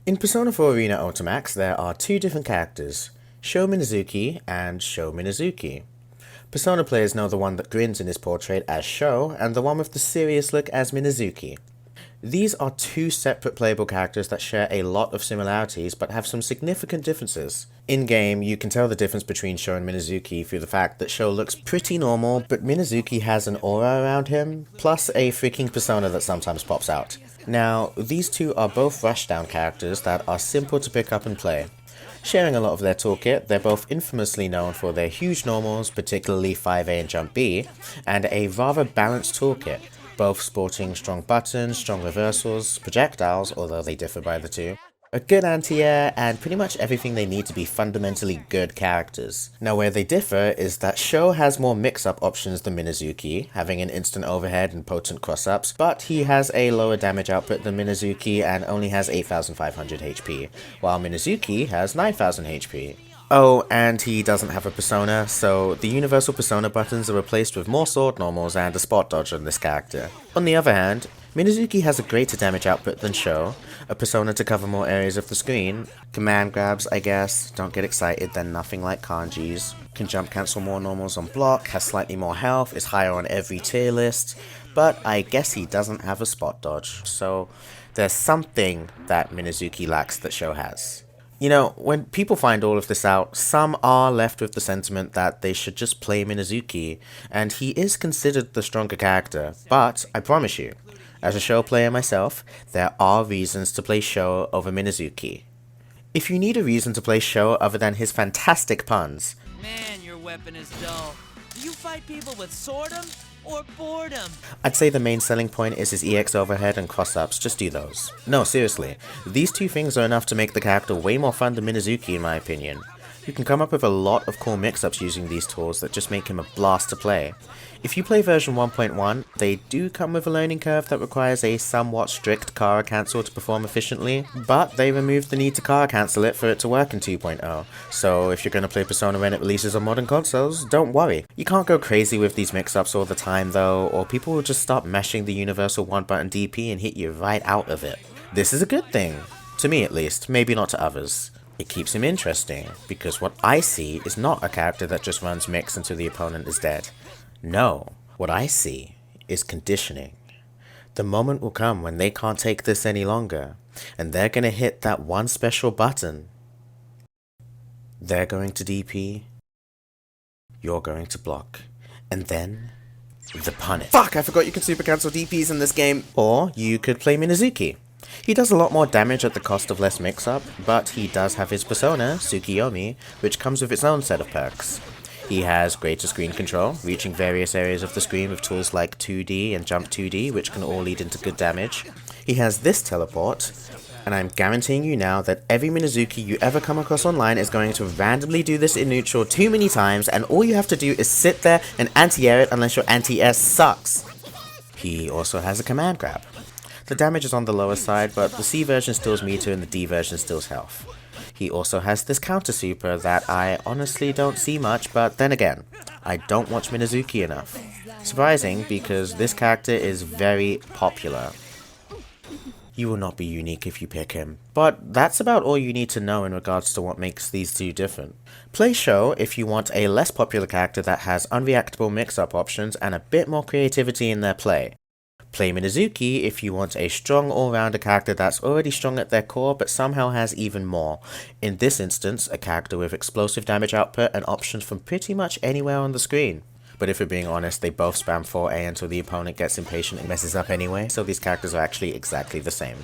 In Persona 4 Arena Ultimax, there are two different characters, SHO Minazuki and SHO Minazuki. Persona players know the one that grins in his portrait as SHO, and the one with the serious look as Minazuki. These are two separate playable characters that share a lot of similarities but have some significant differences. In-game, you can tell the difference between SHO and Minazuki through the fact that SHO looks pretty normal, but Minazuki has an aura around him, plus a freaking persona that sometimes pops out. Now, these two are both rushdown characters that are simple to pick up and play. Sharing a lot of their toolkit, they're both infamously known for their huge normals, particularly 5A and Jump B, and a rather balanced toolkit, both sporting strong buttons, strong reversals, projectiles, although they differ by the two, a good anti-air, and pretty much everything they need to be fundamentally good characters. Now where they differ is that SHO has more mix-up options than Minazuki, having an instant overhead and potent cross-ups, but he has a lower damage output than Minazuki and only has 8500 HP, while Minazuki has 9000 HP. Oh, and he doesn't have a persona, so the universal persona buttons are replaced with more sword normals and a spot dodge on this character. On the other hand, Minazuki has a greater damage output than SHO, a persona to cover more areas of the screen, command grabs I guess, don't get excited, they're nothing like kanjis, can jump cancel more normals on block, has slightly more health, is higher on every tier list, but I guess he doesn't have a spot dodge, so there's something that Minazuki lacks that SHO has. You know, when people find all of this out, some are left with the sentiment that they should just play Minazuki, and he is considered the stronger character, but I promise you, as a SHO player myself, there are reasons to play SHO over Minazuki. If you need a reason to play SHO other than his fantastic puns, Man, your weapon is dull. Do you fight people with sword'em or boredom? I'd say the main selling point is his EX overhead and cross-ups, just do those. No, seriously, these two things are enough to make the character way more fun than Minazuki in my opinion. You can come up with a lot of cool mix-ups using these tools that just make him a blast to play. If you play version 1.1, they do come with a learning curve that requires a somewhat strict Kara cancel to perform efficiently, but they removed the need to Kara cancel it for it to work in 2.0, so if you're going to play Persona when it releases on modern consoles, don't worry. You can't go crazy with these mix-ups all the time though, or people will just stop mashing the universal one-button DP and hit you right out of it. This is a good thing, to me at least, maybe not to others. It keeps him interesting, because what I see is not a character that just runs mix until the opponent is dead. No, what I see is conditioning. The moment will come when they can't take this any longer, and they're gonna hit that one special button. They're going to DP, you're going to block, and then the punish. Fuck, I forgot you can super cancel DPs in this game. Or you could play Minazuki. He does a lot more damage at the cost of less mix-up, but he does have his persona, Tsukiyomi, which comes with its own set of perks. He has greater screen control, reaching various areas of the screen with tools like 2D and Jump 2D, which can all lead into good damage. He has this teleport, and I'm guaranteeing you now that every Minazuki you ever come across online is going to randomly do this in neutral too many times, and all you have to do is sit there and anti-air it unless your anti-air sucks. He also has a command grab. The damage is on the lower side, but the C version steals meter and the D version steals health. He also has this counter super that I honestly don't see much, but then again, I don't watch Minazuki enough. Surprising, because this character is very popular. You will not be unique if you pick him. But that's about all you need to know in regards to what makes these two different. Play SHO if you want a less popular character that has unreactable mix-up options and a bit more creativity in their play. Play Minazuki if you want a strong all-rounder character that's already strong at their core but somehow has even more. In this instance, a character with explosive damage output and options from pretty much anywhere on the screen. But if we're being honest, they both spam 4A until the opponent gets impatient and messes up anyway, so these characters are actually exactly the same.